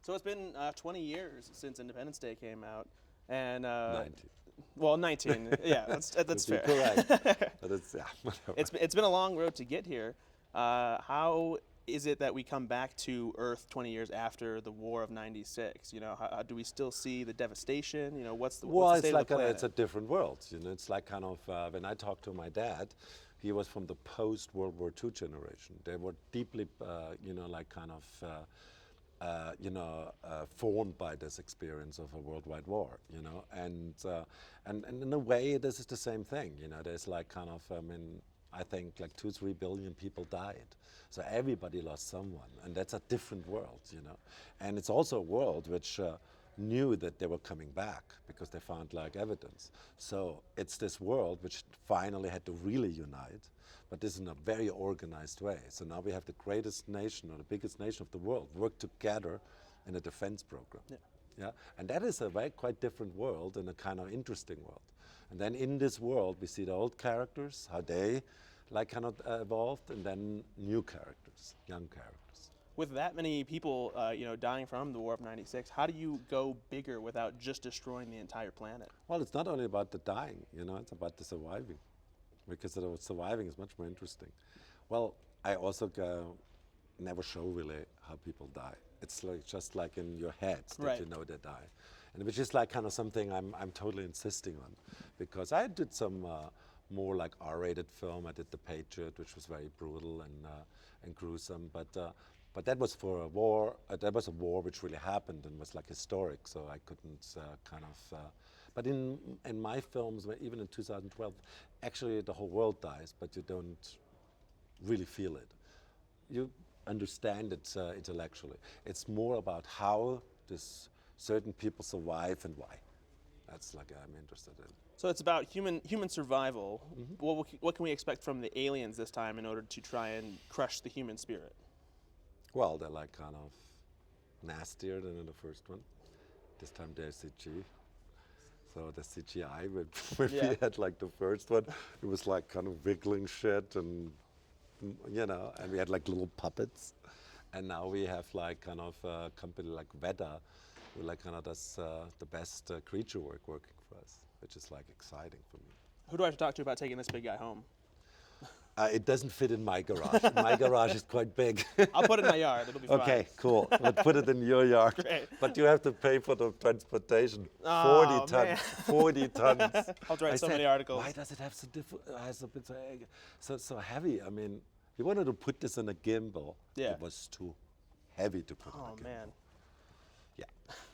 So it's been 20 years since Independence Day came out, and 90. well, 19. Yeah, that's fair. Correct. But it's, yeah, whatever. It's been a long road to get here. How is it that we come back to Earth 20 years after the War of '96? You know, how do we still see the devastation? You know, what's the Well, what's the it's state like of the planet? it's a different world. You know, it's like kind of when I talked to my dad, he was from the post World War II generation. They were deeply, you know, like kind of. Formed by this experience of a worldwide war, you know, and in a way, this is the same thing, you know. There's like kind of, I think like 2-3 billion people died, so everybody lost someone, and that's a different world, you know. And it's also a world which knew that they were coming back because they found like evidence. So it's this world which finally had to really unite, but this in a very organized way. So now we have the greatest nation or the biggest nation of the world work together in a defense program. Yeah. Yeah, and that is a very quite different world and a kind of interesting world. And then in this world we see the old characters, how they like kind of evolved, and then new characters, young characters. With that many people, you know, dying from the War of '96, how do you go bigger without just destroying the entire planet? Well, it's not only about the dying, you know, it's about the surviving, because the surviving is much more interesting. Well, I also never show really how people die. It's like just like in your heads that Right. you know they die, and which is like kind of something I'm totally insisting on, because I did some more like R-rated film. I did The Patriot, which was very brutal and gruesome, but that was for a war. That was a war which really happened and was like historic. So I couldn't kind of. But in my films, even in 2012, actually the whole world dies, but you don't really feel it. You understand it intellectually. It's more about how this certain people survive and why. That's like I'm interested in. So it's about human survival. What can we expect from the aliens this time in order to try and crush the human spirit? Well, they're like kind of nastier than in the first one. This time they're CG. So the CGI, when Yeah. we had like the first one, it was like kind of wiggling shit, and you know, and we had like little puppets. And now we have like kind of a company like Veda, who like kind of does the best creature work working for us, which is like exciting for me. Who do I have to talk to about taking this big guy home? It doesn't fit in my garage. My garage is quite big. I'll put it in my yard. It'll be fine. Okay, cool. Let's put it in your yard. Great. But you have to pay for the transportation. Oh, 40 man. tons. 40 tons. I'll write I so said, many articles. why does it have so heavy? I mean, we wanted to put this in a gimbal. Yeah. It was too heavy to put in Oh a gimbal. man.